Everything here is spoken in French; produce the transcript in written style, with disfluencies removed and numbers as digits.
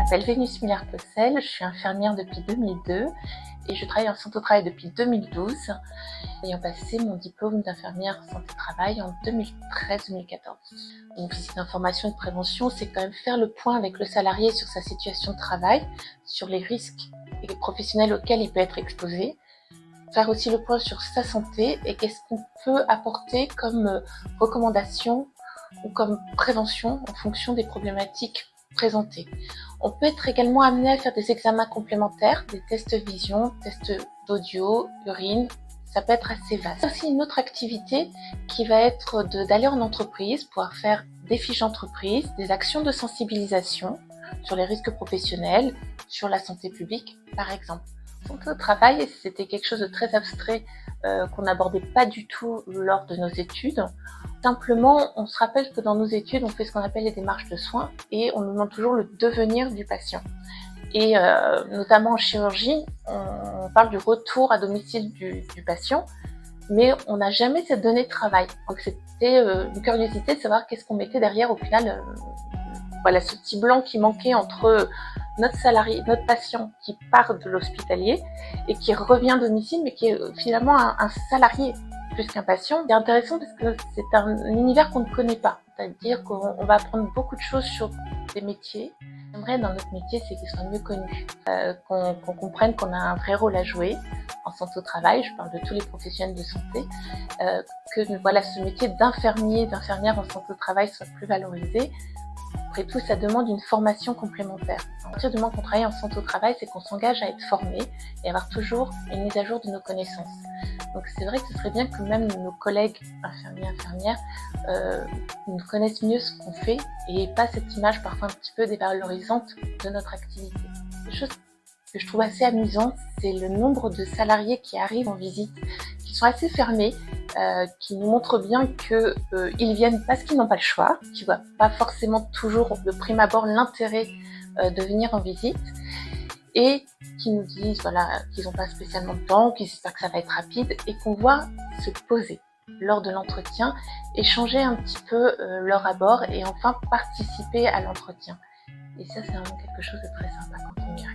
m'appelle Vénus Miller-Possel, je suis infirmière depuis 2002 et je travaille en santé au travail depuis 2012, ayant passé mon diplôme d'infirmière santé-travail en 2013-2014. Une visite d'information et de prévention, c'est quand même faire le point avec le salarié sur sa situation de travail, sur les risques et les professionnels auxquels il peut être exposé, faire aussi le point sur sa santé et qu'est-ce qu'on peut apporter comme recommandation ou comme prévention en fonction des problématiques présentées. On peut être également amené à faire des examens complémentaires, des tests vision, tests d'audio, urine, ça peut être assez vaste. Il y a aussi une autre activité qui va être d'aller en entreprise, pouvoir faire des fiches d'entreprise, des actions de sensibilisation sur les risques professionnels, sur la santé publique par exemple. Santé au travail, c'était quelque chose de très abstrait qu'on n'abordait pas du tout lors de nos études. Simplement, on se rappelle que dans nos études, on fait ce qu'on appelle les démarches de soins et on nous demande toujours le devenir du patient. Et notamment en chirurgie, on parle du retour à domicile du patient, mais on n'a jamais cette donnée de travail. Donc c'était une curiosité de savoir qu'est-ce qu'on mettait derrière au final. Voilà, ce petit blanc qui manquait entre notre salarié, notre patient qui part de l'hospitalier et qui revient à domicile, mais qui est finalement un salarié plus qu'un patient. C'est intéressant parce que c'est un univers qu'on ne connaît pas. C'est-à-dire qu'on va apprendre beaucoup de choses sur des métiers. J'aimerais dans notre métier, c'est qu'ils soient mieux connus, qu'on comprenne qu'on a un vrai rôle à jouer en santé au travail. Je parle de tous les professionnels de santé, que voilà, ce métier d'infirmier, d'infirmière en santé au travail soit plus valorisé. Après tout, ça demande une formation complémentaire. À partir du moment qu'on travaille en santé au travail, c'est qu'on s'engage à être formé et avoir toujours une mise à jour de nos connaissances. Donc c'est vrai que ce serait bien que même nos collègues infirmières nous connaissent mieux ce qu'on fait et pas cette image parfois un petit peu dévalorisante de notre activité. Quelque chose que je trouve assez amusant, c'est le nombre de salariés qui arrivent en visite, qui sont assez fermés, qui nous montrent bien qu'ils viennent parce qu'ils n'ont pas le choix, qui voient pas forcément toujours de prime abord l'intérêt de venir en visite, et qui nous disent voilà, qu'ils n'ont pas spécialement de temps, qu'ils espèrent que ça va être rapide, et qu'on voit se poser lors de l'entretien, échanger un petit peu leur abord, et enfin participer à l'entretien. Et ça, c'est vraiment quelque chose de très sympa quand on y arrive.